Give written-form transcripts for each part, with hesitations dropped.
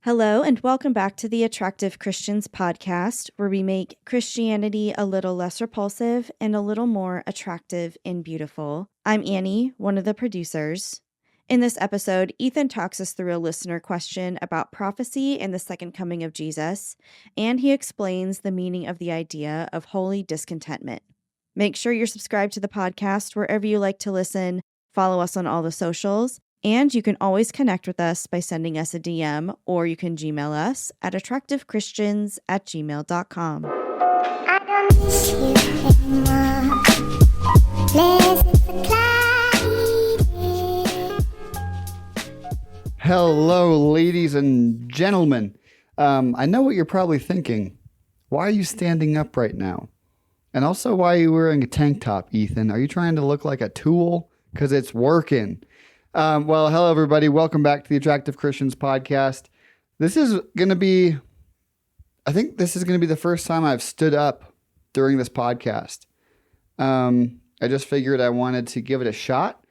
Hello, and welcome back to the Attractive Christians podcast, where we make Christianity a little less repulsive and a little more attractive and beautiful. I'm Annie, one of the producers. In this episode, Ethan talks us through a listener question about prophecy and the second coming of Jesus, and he explains the meaning of the idea of holy discontentment. Make sure you're subscribed to the podcast wherever you like to listen, follow us on all the socials, and you can always connect with us by sending us a DM, or you can Gmail us at attractivechristians@gmail.com. I don't miss you anymore. Hello, ladies and gentlemen. I know what you're probably thinking. Why are you standing up right now? And also, why are you wearing a tank top, Ethan? Are you trying to look like a tool? Because it's working. Well, hello, everybody. Welcome back to the Attractive Christians podcast. This is going to be, I think this is going to be the first time I've stood up during this podcast. I just figured I wanted to give it a shot.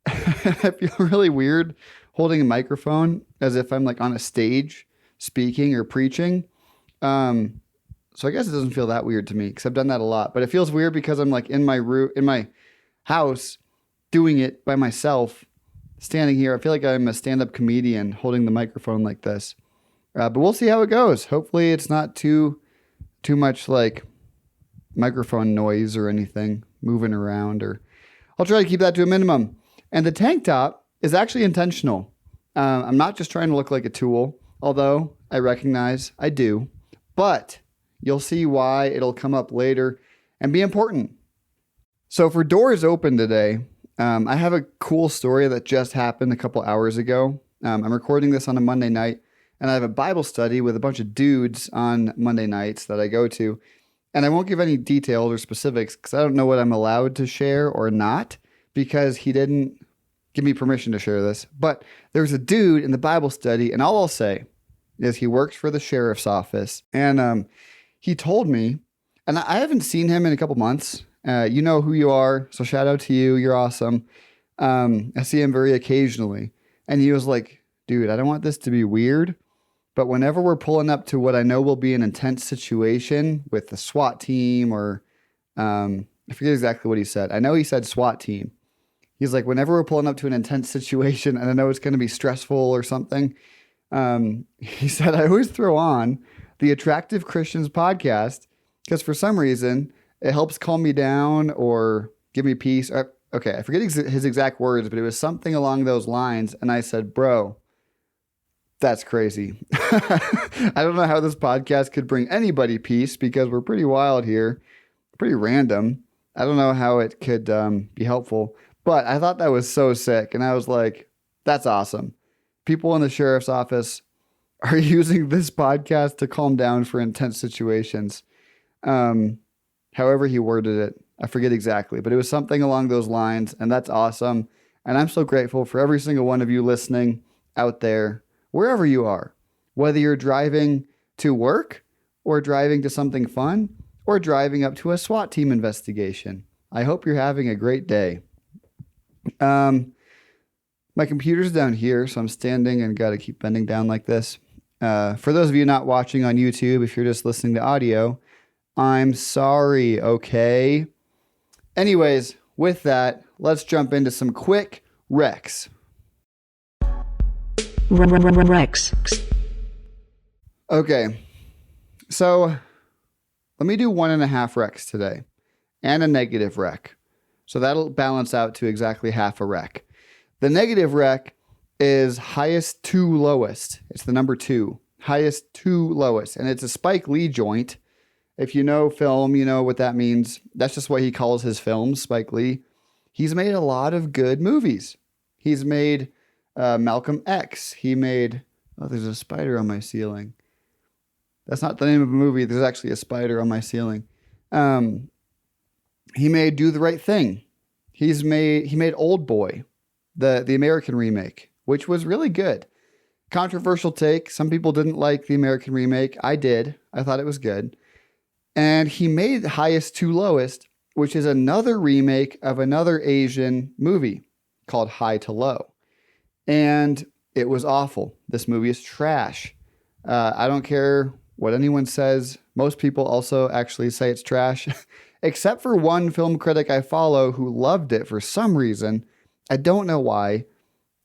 I feel really weird holding a microphone as if I'm like on a stage speaking or preaching. So I guess it doesn't feel that weird to me because I've done that a lot. But it feels weird because I'm like in my house doing it by myself. Standing here, I feel like I'm a stand-up comedian holding the microphone like this. But we'll see how it goes. Hopefully it's not too much like microphone noise or anything moving around, or I'll try to keep that to a minimum. And the tank top is actually intentional. I'm not just trying to look like a tool, although I recognize I do, but you'll see why it'll come up later and be important. So for Doors Open today, I have a cool story that just happened a couple hours ago. I'm recording this on a Monday night, and I have a Bible study with a bunch of dudes on Monday nights that I go to. And I won't give any details or specifics because I don't know what I'm allowed to share or not, because he didn't give me permission to share this. But there's a dude in the Bible study, and all I'll say is he works for the sheriff's office. And he told me, and I haven't seen him in a couple months. You know who you are, so shout out to you. You're awesome. I see him very occasionally. And he was like, dude, I don't want this to be weird, but whenever we're pulling up to what I know will be an intense situation with the SWAT team or I forget exactly what he said. I know he said SWAT team. He's like, whenever we're pulling up to an intense situation and I know it's going to be stressful or something, he said, I always throw on the Attractive Christians podcast because for some reason it helps calm me down or give me peace. Okay, I forget his exact words, but it was something along those lines. And I said, bro, that's crazy. I don't know how this podcast could bring anybody peace because we're pretty wild here, pretty random. I don't know how it could be helpful, but I thought that was so sick. And I was like, that's awesome. People in the sheriff's office are using this podcast to calm down for intense situations. However he worded it, I forget exactly, but it was something along those lines, and that's awesome. And I'm so grateful for every single one of you listening out there, wherever you are, whether you're driving to work or driving to something fun or driving up to a SWAT team investigation. I hope you're having a great day. My computer's down here, so I'm standing and got to keep bending down like this. For those of you not watching on YouTube, if you're just listening to audio, I'm sorry, okay? Anyways, with that, let's jump into some quick recs. Recs. Okay, so let me do 1.5 recs today and a negative rec. So that'll balance out to exactly half a rec. The negative rec is highest to lowest. It's the number 2, highest to lowest, and it's a Spike Lee joint. If you know film, you know what that means. That's just what he calls his films, Spike Lee. He's made a lot of good movies. He's made Malcolm X. He made, there's a spider on my ceiling. That's not the name of a movie. There's actually a spider on my ceiling. He made Do the Right Thing. He made Old Boy, the American remake, which was really good. Controversial take. Some people didn't like the American remake. I did. I thought it was good. And he made Highest to Lowest, which is another remake of another Asian movie called High to Low. And it was awful. This movie is trash. I don't care what anyone says. Most people also actually say it's trash, except for one film critic I follow who loved it for some reason. I don't know why.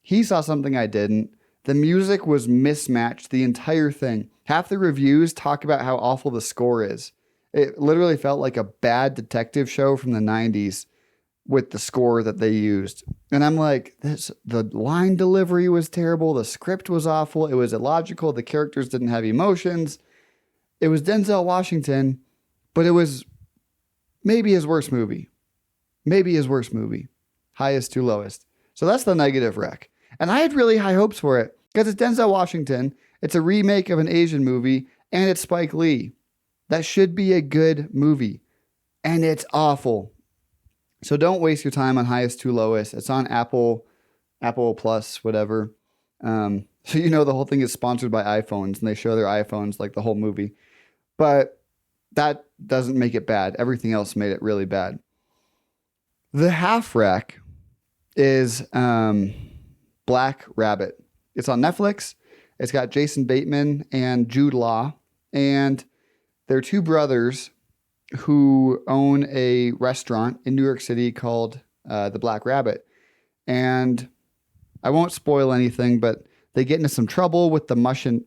He saw something I didn't. The music was mismatched, the entire thing. Half the reviews talk about how awful the score is. It literally felt like a bad detective show from the 90s with the score that they used. And I'm like, the line delivery was terrible. The script was awful. It was illogical. The characters didn't have emotions. It was Denzel Washington, but it was maybe his worst movie. Maybe his worst movie. Highest to lowest. So that's the negative rec. And I had really high hopes for it because it's Denzel Washington. It's a remake of an Asian movie and it's Spike Lee. That should be a good movie. And it's awful. So don't waste your time on highest to lowest. It's on Apple Plus, whatever. So the whole thing is sponsored by iPhones and they show their iPhones like the whole movie. But that doesn't make it bad. Everything else made it really bad. The half rec is Black Rabbit. It's on Netflix. It's got Jason Bateman and Jude Law. And they're two brothers who own a restaurant in New York City called the Black Rabbit. And I won't spoil anything, but they get into some trouble with the Mushin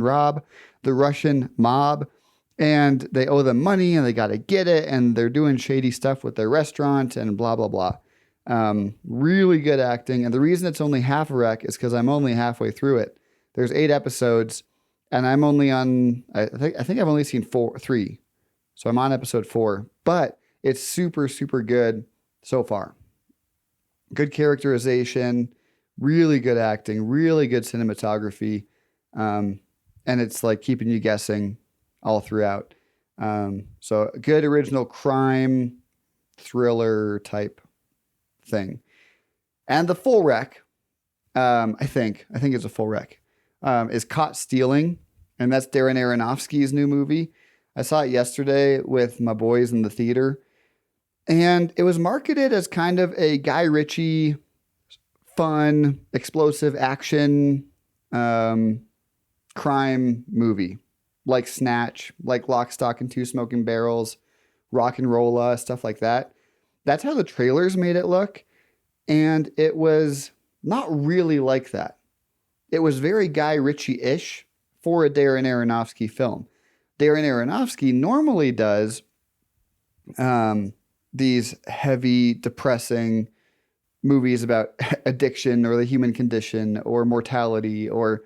Rob, the Russian mob, and they owe them money and they got to get it. And they're doing shady stuff with their restaurant and blah, blah, blah. Really good acting. And the reason it's only half a rec is because I'm only halfway through it. There's 8 episodes and I'm only on, I think I've only seen 3. So I'm on episode 4, but it's super, super good so far. Good characterization, really good acting, really good cinematography. And it's like keeping you guessing all throughout. So a good original crime thriller type thing. And the full rec, I think it's a full rec, is Caught Stealing. And that's Darren Aronofsky's new movie. I saw it yesterday with my boys in the theater. And it was marketed as kind of a Guy Ritchie, fun, explosive action, crime movie. Like Snatch, like Lock, Stock, and Two Smoking Barrels, Rock and Rolla, stuff like that. That's how the trailers made it look. And it was not really like that. It was very Guy Ritchie-ish for a Darren Aronofsky film. Darren Aronofsky normally does these heavy, depressing movies about addiction or the human condition or mortality. Or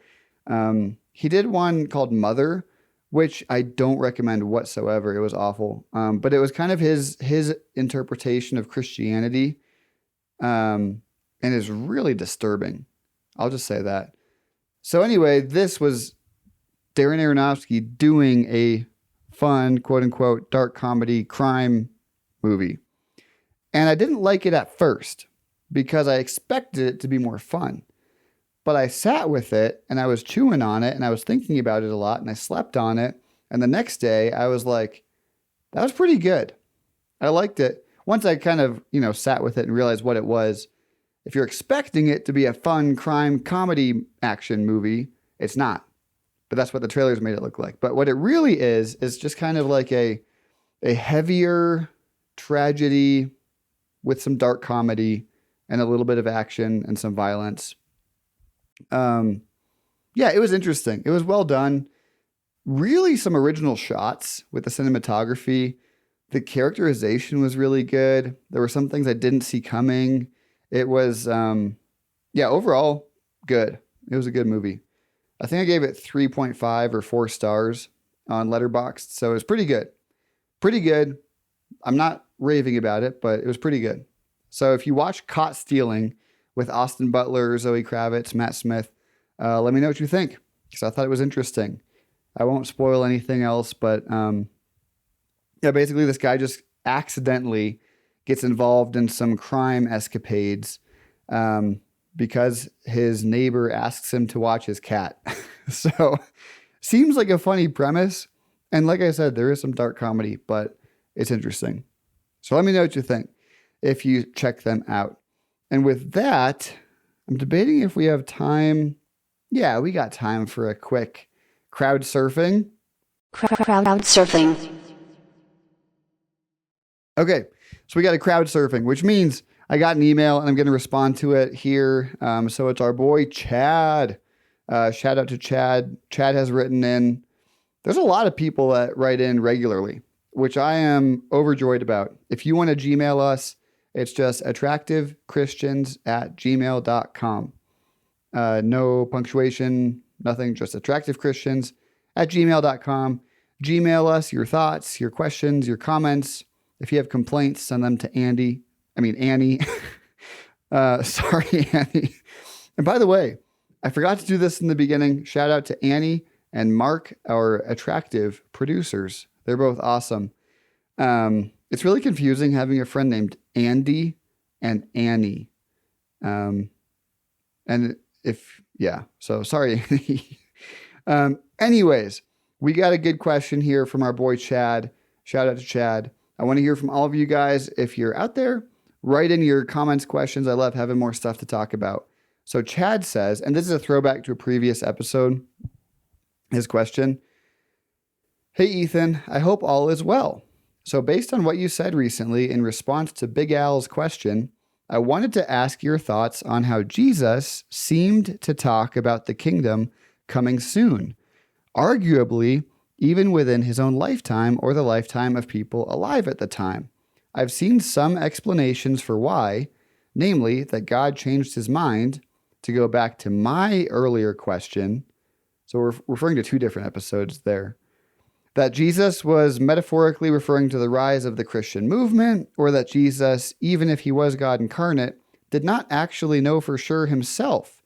he did one called Mother, which I don't recommend whatsoever. It was awful. But it was kind of his interpretation of Christianity, and is really disturbing. I'll just say that. So anyway, this was Darren Aronofsky doing a fun, quote unquote, dark comedy crime movie. And I didn't like it at first because I expected it to be more fun. But I sat with it and I was chewing on it and I was thinking about it a lot and I slept on it. And the next day I was like, that was pretty good. I liked it. Once I kind of, sat with it and realized what it was. If you're expecting it to be a fun crime comedy action movie, it's not. But that's what the trailers made it look like. But what it really is just kind of like a heavier tragedy with some dark comedy and a little bit of action and some violence. It was interesting. It was well done. Really some original shots with the cinematography. The characterization was really good. There were some things I didn't see coming. It was, overall good. It was a good movie. I think I gave it 3.5 or 4 stars on Letterboxd. So it was pretty good. Pretty good. I'm not raving about it, but it was pretty good. So if you watch Caught Stealing with Austin Butler, Zoe Kravitz, Matt Smith, let me know what you think, because I thought it was interesting. I won't spoil anything else, but basically this guy just accidentally gets involved in some crime escapades because his neighbor asks him to watch his cat. So seems like a funny premise. And like I said, there is some dark comedy, but it's interesting. So let me know what you think if you check them out. And with that, I'm debating if we have time Yeah, we got time for a quick crowdsurfing. Crowdsurfing. Okay, so we got a crowdsurfing, which means I got an email and I'm going to respond to it here. So it's our boy Chad. Shout out to Chad. Chad has written in. There's a lot of people that write in regularly, which I am overjoyed about. If you want to Gmail us, it's just attractivechristians@gmail.com. No punctuation, nothing, just attractivechristians@gmail.com. Gmail us your thoughts, your questions, your comments. If you have complaints, send them to Annie. Sorry, Annie. And by the way, I forgot to do this in the beginning. Shout out to Annie and Mark, our attractive producers. They're both awesome. It's really confusing having a friend named Andy and Annie. So sorry, Annie. Anyways, we got a good question here from our boy Chad. Shout out to Chad. I want to hear from all of you guys. If you're out there, write in your comments, questions. I love having more stuff to talk about. So Chad says, and this is a throwback to a previous episode, his question. Hey, Ethan, I hope all is well. So based on what you said recently in response to Big Al's question, I wanted to ask your thoughts on how Jesus seemed to talk about the kingdom coming soon, arguably even within his own lifetime or the lifetime of people alive at the time. I've seen some explanations for why, namely that God changed his mind, to go back to my earlier question. So we're referring to two different episodes there. That Jesus was metaphorically referring to the rise of the Christian movement, or that Jesus, even if he was God incarnate, did not actually know for sure himself.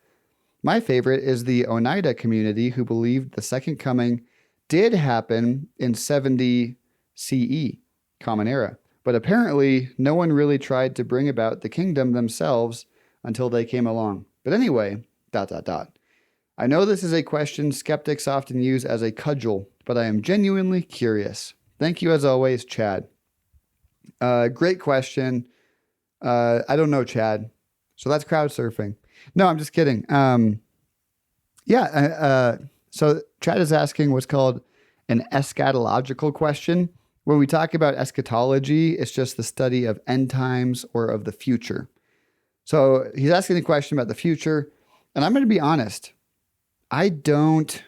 My favorite is the Oneida community, who believed the second coming did happen in 70 CE, Common Era. But apparently, no one really tried to bring about the kingdom themselves until they came along. But anyway, ... I know this is a question skeptics often use as a cudgel, but I am genuinely curious. Thank you as always, Chad. Great question. I don't know, Chad. So that's crowdsurfing. No, I'm just kidding. So Chad is asking what's called an eschatological question. When we talk about eschatology, it's just the study of end times or of the future. So he's asking the question about the future, and I'm going to be honest. I don't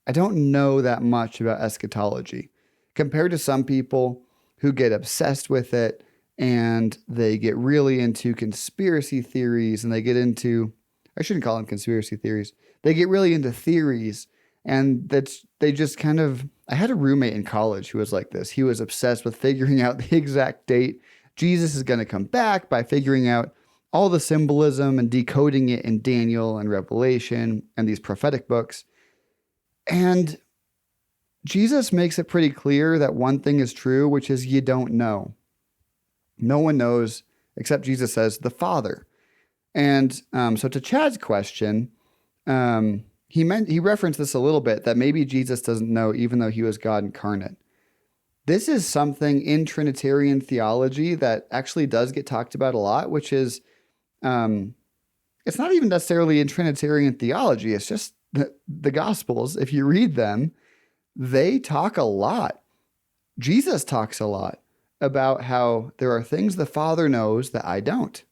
know that much about eschatology compared to some people who get obsessed with it and they get really into conspiracy theories and they get into, I shouldn't call them conspiracy theories. They get really into theories and they just kind of, I had a roommate in college who was like this. He was obsessed with figuring out the exact date Jesus is going to come back by figuring out all the symbolism and decoding it in Daniel and Revelation and these prophetic books. And Jesus makes it pretty clear that one thing is true, which is you don't know. No one knows, except Jesus says, the Father. And so to Chad's question, he referenced this a little bit, that maybe Jesus doesn't know even though he was God incarnate. This is something in Trinitarian theology that actually does get talked about a lot, which is, it's not even necessarily in Trinitarian theology. It's just the Gospels. If you read them, they talk a lot. Jesus talks a lot about how there are things the Father knows that I don't.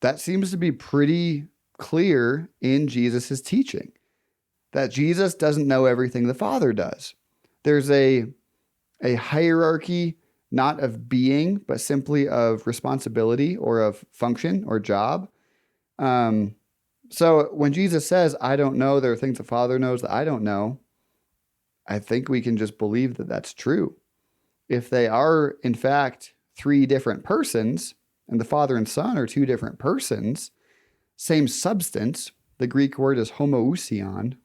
That seems to be pretty clear in Jesus's teaching, that Jesus doesn't know everything the Father does. There's a hierarchy, not of being, but simply of responsibility or of function or job. So when Jesus says, I don't know, there are things the Father knows that I don't know, I think we can just believe that that's true. If they are, in fact, three different persons, and the Father and Son are two different persons, same substance, the Greek word is homoousion,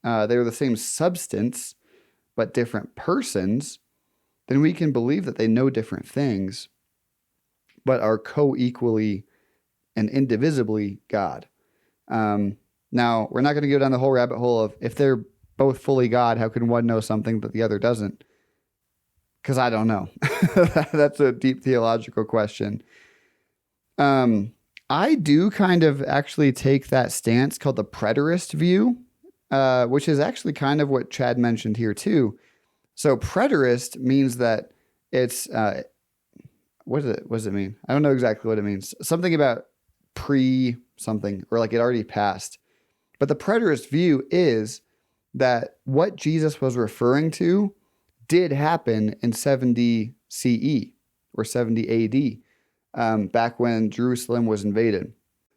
they're the same substance, but different persons, then we can believe that they know different things, but are co-equally and indivisibly God. Now, we're not going to go down the whole rabbit hole of if they're both fully God, how can one know something that the other doesn't? Because I don't know. That's a deep theological question. I I do kind of actually take that stance called the preterist view, which is actually kind of what Chad mentioned here too. So preterist means that it's what does it mean? I don't know exactly what it means. Something about pre something, or like it already passed. But the preterist view is that what Jesus was referring to did happen in 70 CE or 70 AD, back when Jerusalem was invaded.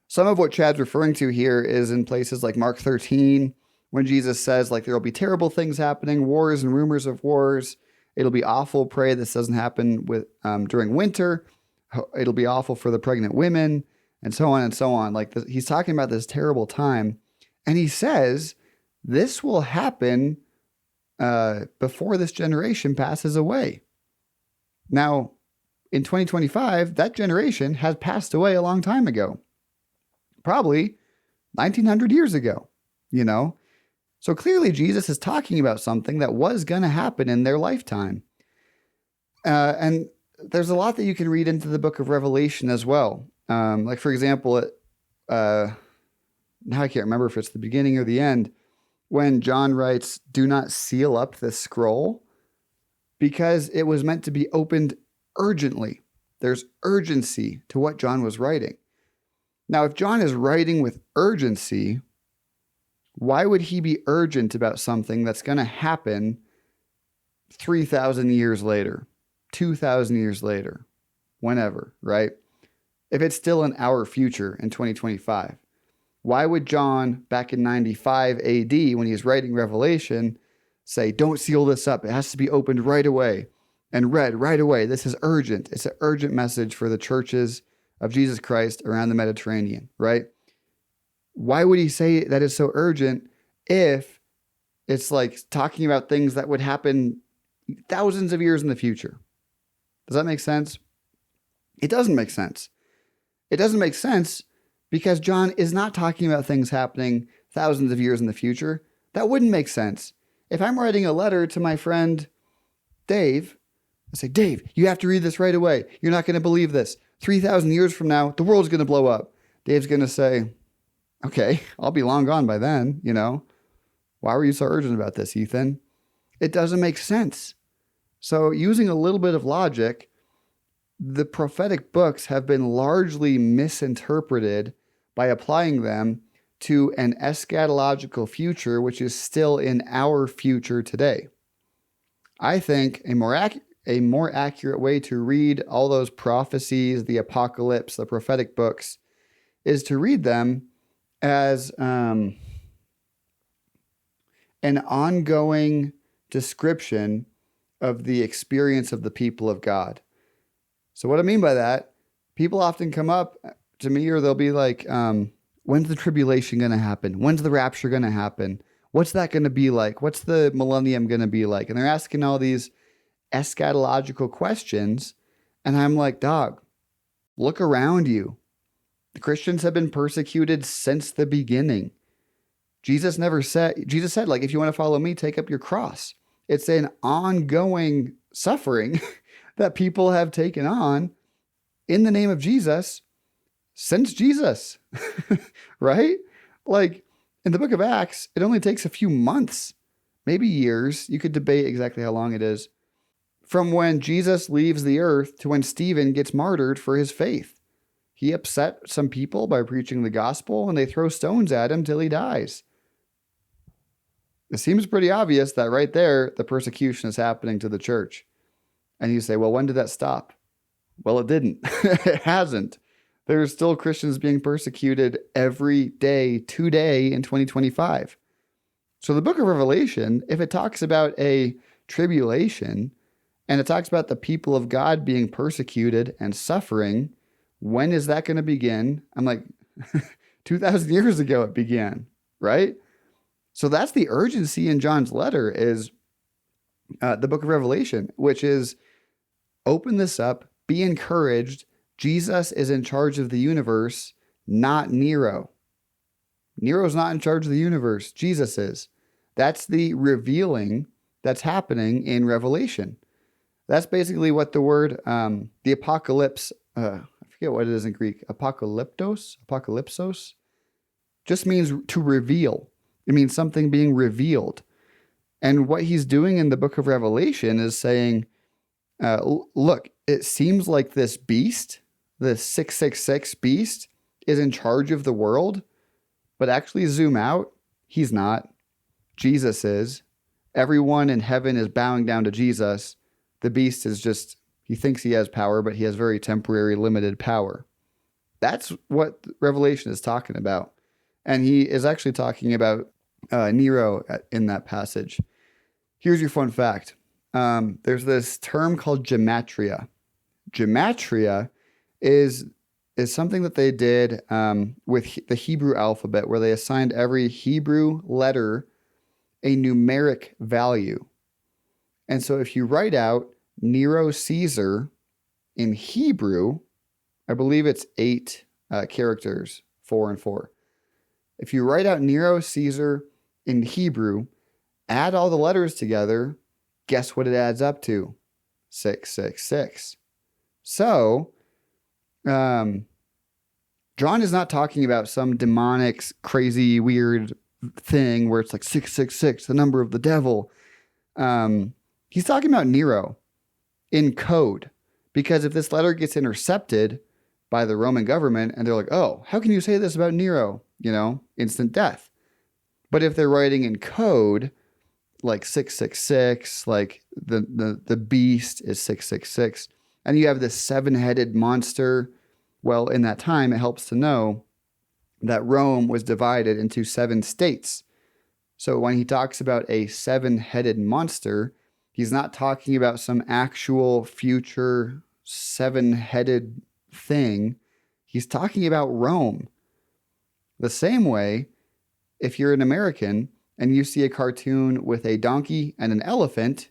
Some of what Chad's referring to here is in places like Mark 13, when Jesus says, like, there will be terrible things happening, wars and rumors of wars. It'll be awful. Pray this doesn't happen during winter. It'll be awful for the pregnant women, and so on and so on. Like, he's talking about this terrible time. And he says, this will happen before this generation passes away. Now, in 2025, that generation has passed away a long time ago. Probably 1900 years ago, you know? So clearly Jesus is talking about something that was going to happen in their lifetime. And there's a lot that you can read into the book of Revelation as well. Like, for example, now I can't remember if it's the beginning or the end, when John writes, "Do not seal up this scroll," because it was meant to be opened urgently. There's urgency to what John was writing. Now, if John is writing with urgency, why would he be urgent about something that's going to happen 3,000 years later, 2,000 years later, whenever, right? If it's still in our future in 2025, why would John, back in 95 AD, when he's writing Revelation, say, don't seal this up. It has to be opened right away and read right away. This is urgent. It's an urgent message for the churches of Jesus Christ around the Mediterranean, right? Why would he say that is so urgent if it's like talking about things that would happen thousands of years in the future? Does that make sense? It doesn't make sense. It doesn't make sense because John is not talking about things happening thousands of years in the future. That wouldn't make sense. If I'm writing a letter to my friend Dave, I say, Dave, you have to read this right away. You're not going to believe this. 3,000 years from now, the world's going to blow up. Dave's going to say, okay, I'll be long gone by then, you know. Why were you so urgent about this, Ethan? It doesn't make sense. So using a little bit of logic, the prophetic books have been largely misinterpreted by applying them to an eschatological future, which is still in our future today. I think a more accurate way to read all those prophecies, the apocalypse, the prophetic books, is to read them as an ongoing description of the experience of the people of God. So what I mean by that, people often come up to me, or they'll be like, when's the tribulation going to happen? When's the rapture going to happen? What's that going to be like? What's the millennium going to be like? And they're asking all these eschatological questions. And I'm like, dog, look around you. The Christians have been persecuted since the beginning. Jesus said, like, if you want to follow me, take up your cross. It's an ongoing suffering that people have taken on in the name of Jesus since Jesus, right? Like in the book of Acts, it only takes a few months, maybe years. You could debate exactly how long it is, from when Jesus leaves the earth to when Stephen gets martyred for his faith. He upset some people by preaching the gospel, and they throw stones at him till he dies. It seems pretty obvious that right there, the persecution is happening to the church. And you say, well, when did that stop? Well, it didn't. It hasn't. There's still Christians being persecuted every day, today in 2025. So the book of Revelation, if it talks about a tribulation, and it talks about the people of God being persecuted and suffering, when is that going to begin? I'm like, 2,000 years ago it began, right? So that's the urgency in John's letter, is the book of Revelation, which is open this up, be encouraged. Jesus is in charge of the universe, not Nero. Nero's not in charge of the universe. Jesus is. That's the revealing that's happening in Revelation. That's basically what the word, the apocalypse I forget what it is in Greek, apocalypsos, just means to reveal. It means something being revealed. And what he's doing in the book of Revelation is saying, look, it seems like this beast, the 666 beast, is in charge of the world, but actually zoom out, he's not. Jesus is. Everyone in heaven is bowing down to Jesus. The beast is just, he thinks he has power, but he has very temporary, limited power. That's what Revelation is talking about. And he is actually talking about Nero in that passage. Here's your fun fact. There's this term called gematria. Gematria is something that they did with the Hebrew alphabet, where they assigned every Hebrew letter a numeric value. And so if you write out Nero Caesar in Hebrew, I believe it's 8 characters, 4 and 4. If you write out Nero Caesar in Hebrew, add all the letters together, guess what it adds up to? 666. So, John is not talking about some demonic, crazy, weird thing where it's like 666, the number of the devil. He's talking about Nero in code, because if this letter gets intercepted by the Roman government and they're like, oh, how can you say this about Nero? Instant death. But if they're writing in code, like 666, like the beast is 666, and you have this 7-headed monster, well, in that time, it helps to know that Rome was divided into 7 states. So when he talks about a 7-headed monster, he's not talking about some actual future 7-headed thing. He's talking about Rome. The same way, if you're an American and you see a cartoon with a donkey and an elephant,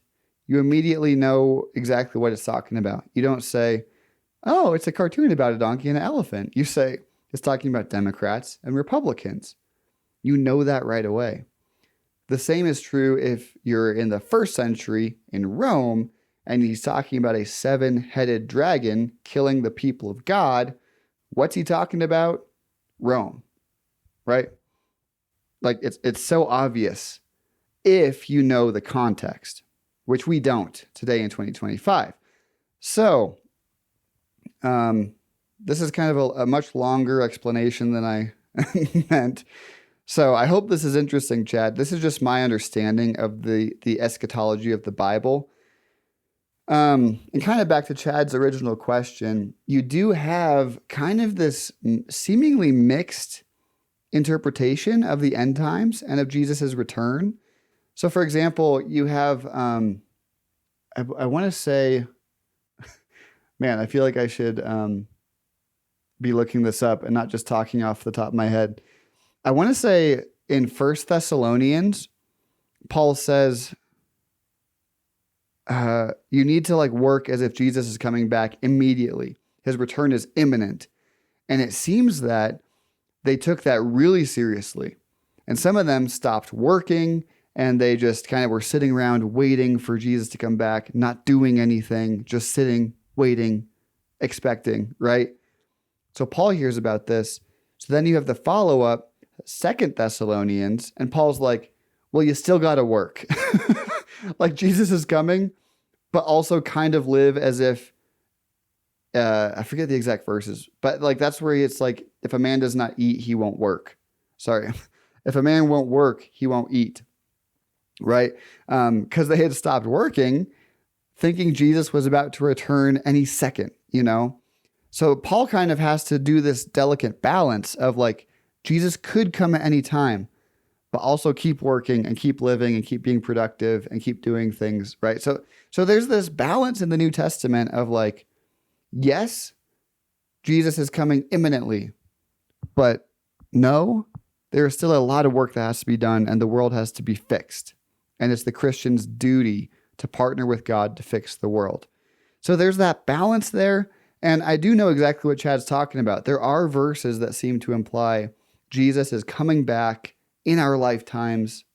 you immediately know exactly what it's talking about. You don't say, oh, it's a cartoon about a donkey and an elephant. You say, it's talking about Democrats and Republicans. You know that right away. The same is true if you're in the 1st century in Rome and he's talking about a 7-headed dragon killing the people of God. What's he talking about? Rome, right? Like it's so obvious if you know the context, which we don't today in 2025. So, this is kind of a much longer explanation than I meant. So I hope this is interesting, Chad. This is just my understanding of the eschatology of the Bible. And kind of back to Chad's original question, you do have kind of this seemingly mixed interpretation of the end times and of Jesus's return. So, for example, you have, I want to say, man, I feel like I should be looking this up and not just talking off the top of my head. I want to say in 1 Thessalonians, Paul says, you need to work as if Jesus is coming back immediately. His return is imminent. And it seems that they took that really seriously. And some of them stopped working and they just kind of were sitting around waiting for Jesus to come back, not doing anything, just sitting, waiting, expecting, right? So Paul hears about this. So then you have the follow-up, 2 Thessalonians, and Paul's like, well, you still got to work. Like Jesus is coming, but also kind of live as if, I forget the exact verses, but that's where it's like, if a man does not eat, he won't work. Sorry. If a man won't work, he won't eat. Right? Because they had stopped working, thinking Jesus was about to return any second, So Paul kind of has to do this delicate balance of Jesus could come at any time, but also keep working and keep living and keep being productive and keep doing things, right? So there's this balance in the New Testament of yes, Jesus is coming imminently, but no, there is still a lot of work that has to be done and the world has to be fixed. And it's the Christian's duty to partner with God to fix the world. So there's that balance there. And I do know exactly what Chad's talking about. There are verses that seem to imply Jesus is coming back in our lifetimes,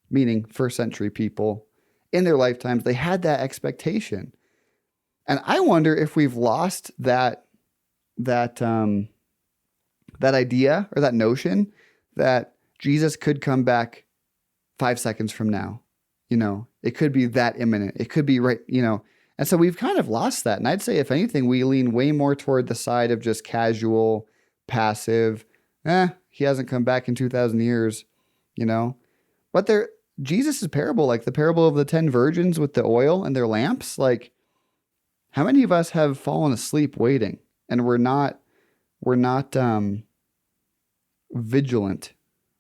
meaning 1st century people. In their lifetimes, they had that expectation. And I wonder if we've lost that that that idea or that notion that Jesus could come back 5 seconds from now. It could be that imminent. It could be right, And so we've kind of lost that. And I'd say, if anything, we lean way more toward the side of just casual, passive, he hasn't come back in 2,000 years, But Jesus' parable, like the parable of the 10 virgins with the oil and their lamps, like, how many of us have fallen asleep waiting and we're not vigilant.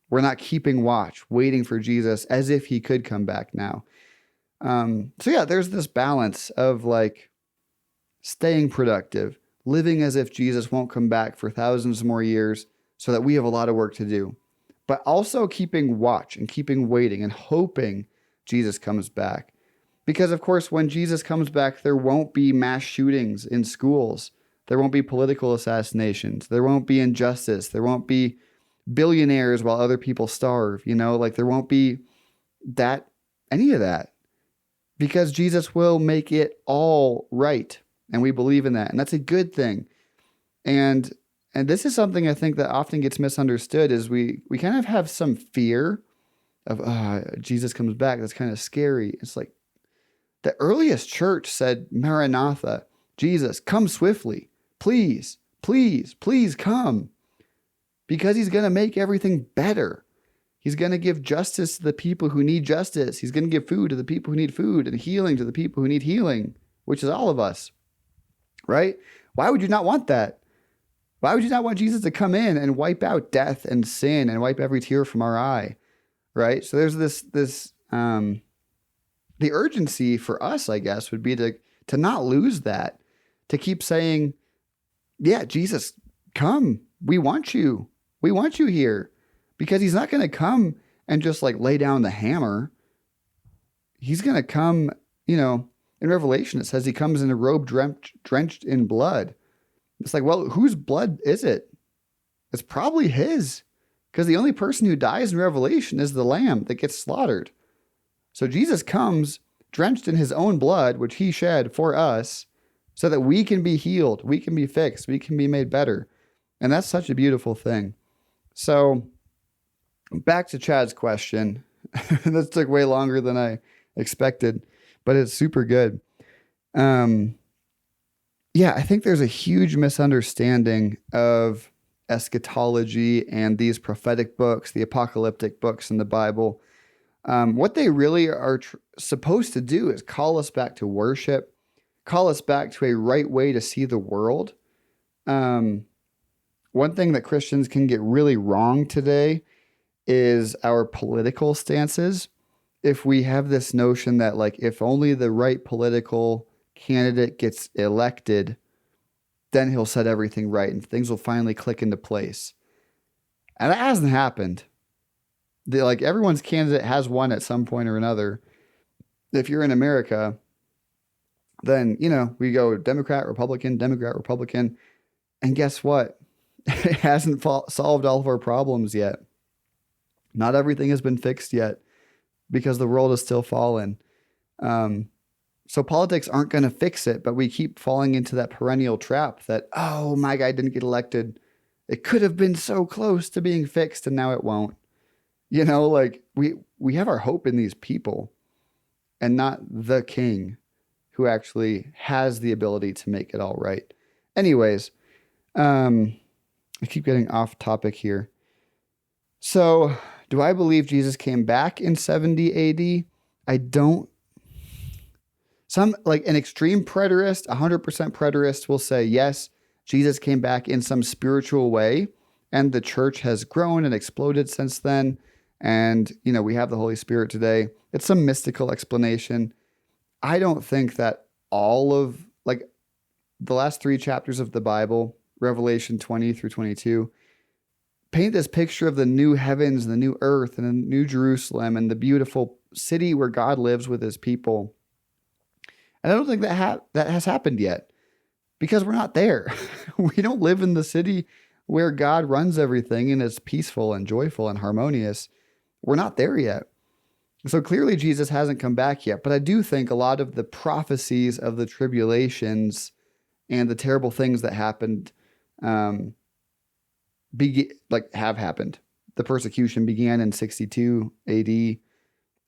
We're not keeping watch, waiting for Jesus as if he could come back now. So yeah, there's this balance of like staying productive, living as if Jesus won't come back for thousands more years so that we have a lot of work to do, but also keeping watch and keeping waiting and hoping Jesus comes back. Because of course, when Jesus comes back, there won't be mass shootings in schools. There won't be political assassinations. There won't be injustice. There won't be billionaires while other people starve, like there won't be any of that, because Jesus will make it all right. And we believe in that. And that's a good thing. And this is something I think that often gets misunderstood is we kind of have some fear of, Jesus comes back. That's kind of scary. It's like the earliest church said, Maranatha, Jesus, come swiftly. Please, please, please come. Because he's going to make everything better. He's going to give justice to the people who need justice. He's going to give food to the people who need food and healing to the people who need healing, which is all of us, right? Why would you not want that? Why would you not want Jesus to come in and wipe out death and sin and wipe every tear from our eye, right? So there's the urgency for us, I guess, would be to not lose that, to keep saying, yeah, Jesus, come. We want you. We want you here, because he's not going to come and just like lay down the hammer. He's going to come, in Revelation, it says he comes in a robe drenched in blood. It's like, well, whose blood is it? It's probably his, because the only person who dies in Revelation is the lamb that gets slaughtered. So Jesus comes drenched in his own blood, which he shed for us, so that we can be healed, we can be fixed, we can be made better. And that's such a beautiful thing. So back to Chad's question. This took way longer than I expected, but it's super good. I think there's a huge misunderstanding of eschatology and these prophetic books, the apocalyptic books in the Bible. What they really are supposed to do is call us back to worship, call us back to a right way to see the world. One thing that Christians can get really wrong today is our political stances. If we have this notion that like, if only the right political candidate gets elected, then he'll set everything right and things will finally click into place. And that hasn't happened. Everyone's candidate has won at some point or another. If you're in America, then, we go Democrat, Republican. And guess what? It hasn't solved all of our problems yet. Not everything has been fixed yet because the world is still fallen. So politics aren't going to fix it, but we keep falling into that perennial trap that, oh, my guy didn't get elected. It could have been so close to being fixed and now it won't. We have our hope in these people and not the king who actually has the ability to make it all right. Anyways, I keep getting off topic here. So, do I believe Jesus came back in 70 AD? I don't. Some, like an extreme preterist, 100% preterist will say, yes, Jesus came back in some spiritual way, and the church has grown and exploded since then. And, we have the Holy Spirit today. It's some mystical explanation. I don't think that all of, the last 3 chapters of the Bible, Revelation 20 through 22, paint this picture of the new heavens and the new earth and the new Jerusalem and the beautiful city where God lives with his people. And I don't think that has happened yet, because we're not there. We don't live in the city where God runs everything and is peaceful and joyful and harmonious. We're not there yet. So clearly Jesus hasn't come back yet. But I do think a lot of the prophecies of the tribulations and the terrible things that happened have happened. The persecution began in 62 AD,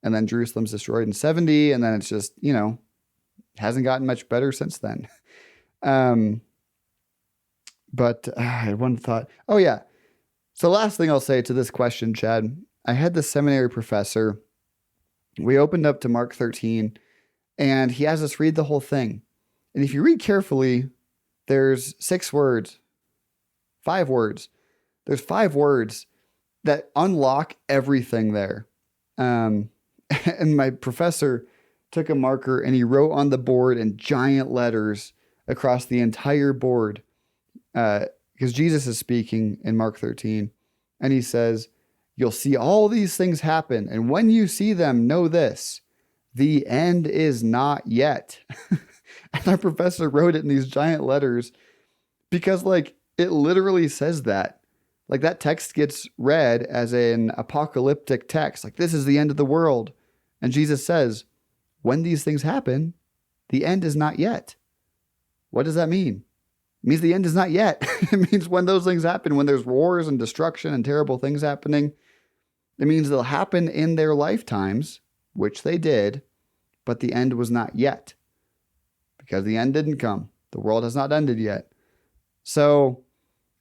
and then Jerusalem's destroyed in 70, and then it's just, hasn't gotten much better since then. But I had one thought. Oh, yeah. So the last thing I'll say to this question, Chad, I had the seminary professor. We opened up to Mark 13, and he has us read the whole thing. And if you read carefully, there's 5 words. There's 5 words that unlock everything there. And my professor took a marker and he wrote on the board in giant letters across the entire board, because Jesus is speaking in Mark 13, and he says, "You'll see all these things happen, and when you see them, know this: the end is not yet." And our professor wrote it in these giant letters because, it literally says that. That text gets read as an apocalyptic text. This is the end of the world. And Jesus says, when these things happen, the end is not yet. What does that mean? It means the end is not yet. It means when those things happen, when there's wars and destruction and terrible things happening, it means they'll happen in their lifetimes, which they did, but the end was not yet. Because the end didn't come. The world has not ended yet. So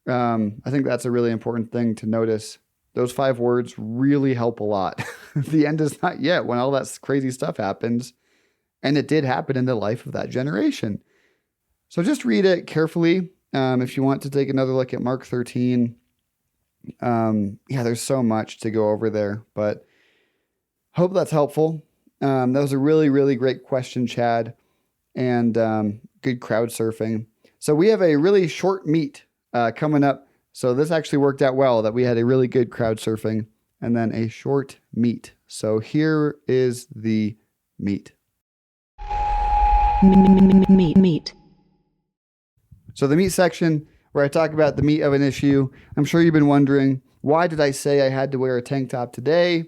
I think that's a really important thing to notice. Those 5 words really help a lot. The end is not yet when all that crazy stuff happens. And it did happen in the life of that generation. So just read it carefully. If you want to take another look at Mark 13, there's so much to go over there, but hope that's helpful. That was a really, really great question, Chad, and good crowd surfing. So we have a really short meet coming up. So this actually worked out well that we had a really good crowd surfing and then a short meet. So here is the meet. Meet. So the meat section where I talk about the meat of an issue. I'm sure you've been wondering, why did I say I had to wear a tank top today?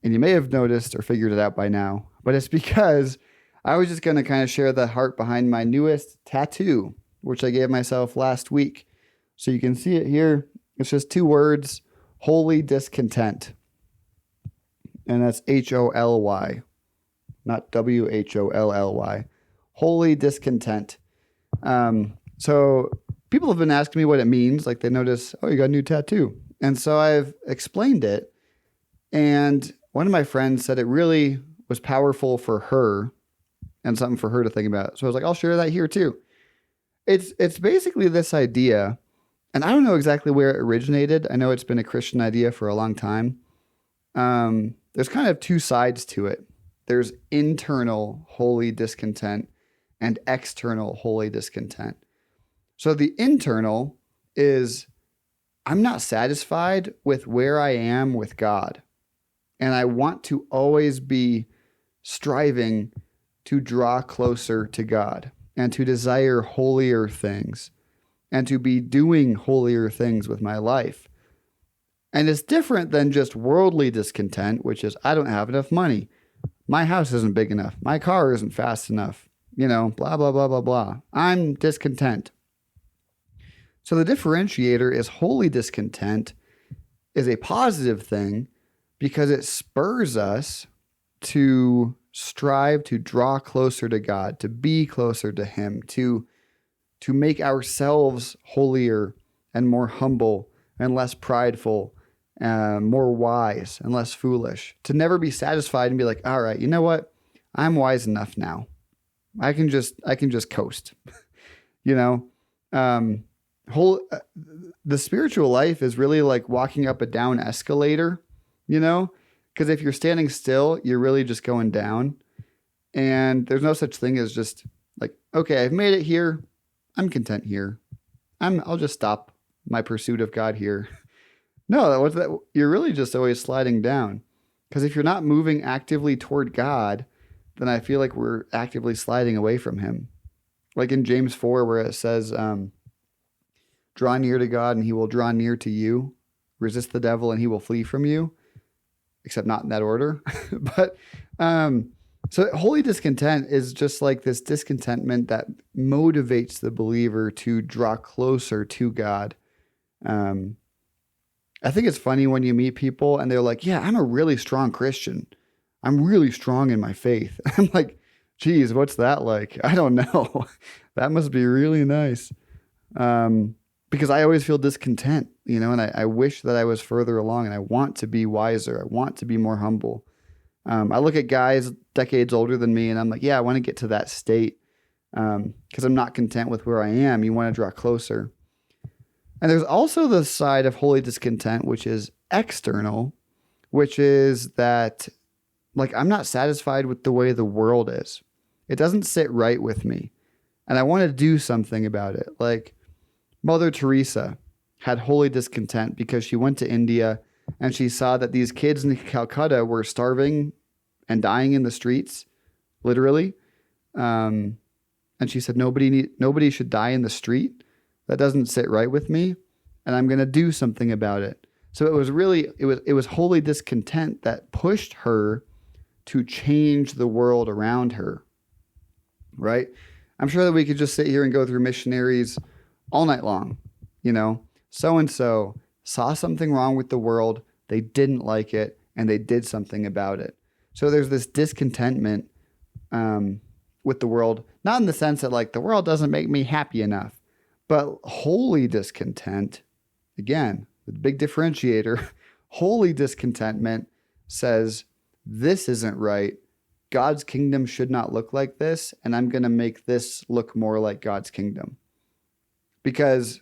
And you may have noticed or figured it out by now, but it's because I was just going to kind of share the heart behind my newest tattoo, which I gave myself last week. So you can see it here. It's just 2 words, holy discontent. And that's HOLY, not WHOLLY. Holy discontent. So people have been asking me what it means. They notice, oh, you got a new tattoo. And so I've explained it. And one of my friends said it really was powerful for her and something for her to think about. So I was like, I'll share that here too. It's basically this idea, and I don't know exactly where it originated. I know it's been a Christian idea for a long time. There's kind of 2 sides to it. There's internal holy discontent and external holy discontent. So the internal is, I'm not satisfied with where I am with God. And I want to always be striving to draw closer to God and to desire holier things and to be doing holier things with my life. And it's different than just worldly discontent, which is, I don't have enough money. My house isn't big enough. My car isn't fast enough. Blah, blah, blah, blah, blah. I'm discontent. So the differentiator is holy discontent is a positive thing because it spurs us to strive to draw closer to God, to be closer to Him, to make ourselves holier and more humble and less prideful, more wise and less foolish, to never be satisfied and be like, all right, you know what? I'm wise enough now. I can just coast, the spiritual life is really like walking up a down escalator, because if you're standing still, you're really just going down, and there's no such thing as just like, okay, I've made it here. I'm content here. I'll just stop my pursuit of God here. No, you're really just always sliding down, because if you're not moving actively toward God, then I feel like we're actively sliding away from Him. Like in James 4, where it says, draw near to God and He will draw near to you. Resist the devil and he will flee from you. Except not in that order. But So holy discontent is just like this discontentment that motivates the believer to draw closer to God. I think it's funny when you meet people and they're like, yeah, I'm a really strong Christian. I'm really strong in my faith. I'm like, geez, what's that like? I don't know. That must be really nice. Because I always feel discontent, and I wish that I was further along, and I want to be wiser. I want to be more humble. I look at guys decades older than me and I'm like, yeah, I want to get to that state because I'm not content with where I am. You want to draw closer. And there's also the side of holy discontent, which is external, which is that, like, I'm not satisfied with the way the world is. It doesn't sit right with me. And I want to do something about it. Like Mother Teresa had holy discontent because she went to India and she saw that these kids in Calcutta were starving and dying in the streets, literally. And she said, nobody should die in the street. That doesn't sit right with me, and I'm going to do something about it. So it was holy discontent that pushed her to change the world around her, right? I'm sure that we could just sit here and go through missionaries all night long. So-and-so saw something wrong with the world, they didn't like it, and they did something about it. So there's this discontentment with the world, not in the sense that like the world doesn't make me happy enough, but holy discontent, again, the big differentiator, holy discontentment says, this isn't right. God's kingdom should not look like this, and I'm going to make this look more like God's kingdom. Because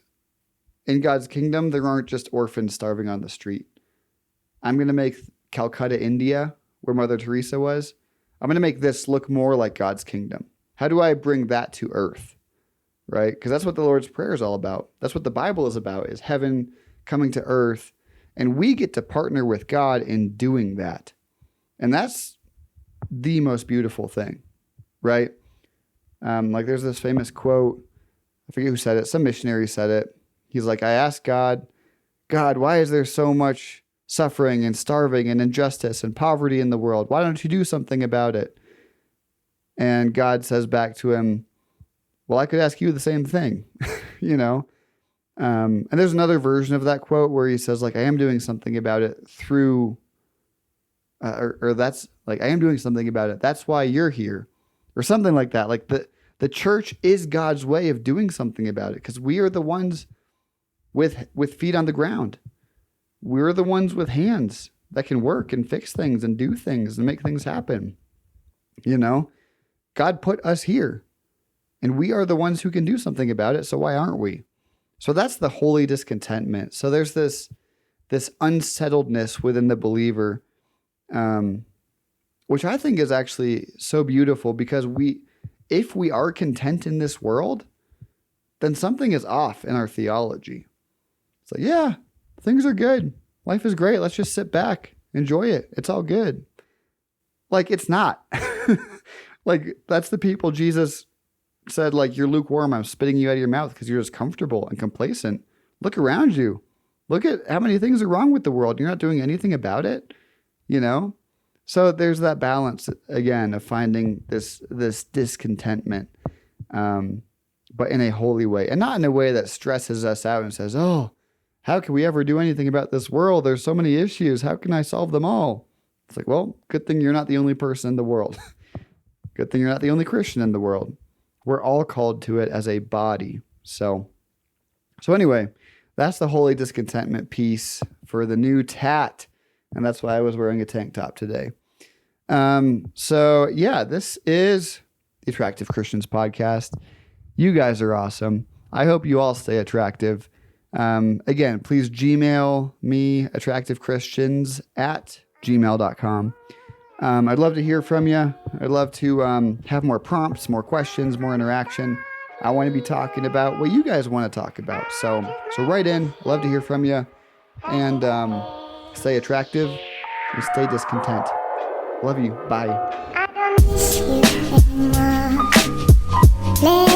in God's kingdom, there aren't just orphans starving on the street. I'm going to make Calcutta, India, where Mother Teresa was, I'm going to make this look more like God's kingdom. How do I bring that to earth? Right? Because that's what the Lord's Prayer is all about. That's what the Bible is about, is heaven coming to earth. And we get to partner with God in doing that. And that's the most beautiful thing, right? Like there's this famous quote, I forget who said it, some missionary said it. He's like, I asked God, why is there so much suffering and starving and injustice and poverty in the world? Why don't you do something about it? And God says back to him, well, I could ask you the same thing, And there's another version of that quote where he says, like, I am doing something about it through, or that's like, I am doing something about it. That's why you're here, or something like that. Like the church is God's way of doing something about it, because we are the ones with feet on the ground. We're the ones with hands that can work and fix things and do things and make things happen. God put us here. And we are the ones who can do something about it, so why aren't we? So that's the holy discontentment. So there's this unsettledness within the believer, which I think is actually so beautiful, because if we are content in this world, then something is off in our theology. It's like, yeah, things are good. Life is great. Let's just sit back, enjoy it. It's all good. Like, it's not. Like, that's the people Jesus said, like, you're lukewarm, I'm spitting you out of your mouth because you're just comfortable and complacent. Look around you. Look at how many things are wrong with the world. You're not doing anything about it, So there's that balance, again, of finding this discontentment, but in a holy way, and not in a way that stresses us out and says, oh, how can we ever do anything about this world? There's so many issues. How can I solve them all? It's like, well, good thing you're not the only person in the world. Good thing you're not the only Christian in the world. We're all called to it as a body. So anyway, that's the holy discontentment piece for the new tat. And that's why I was wearing a tank top today. So yeah, this is the Attractive Christians podcast. You guys are awesome. I hope you all stay attractive. Again, please Gmail me, attractivechristians@gmail.com. I'd love to hear from you. I'd love to have more prompts, more questions, more interaction. I want to be talking about what you guys want to talk about. So write in. Love to hear from you. And stay attractive and stay discontent. Love you. Bye. I don't miss you anymore.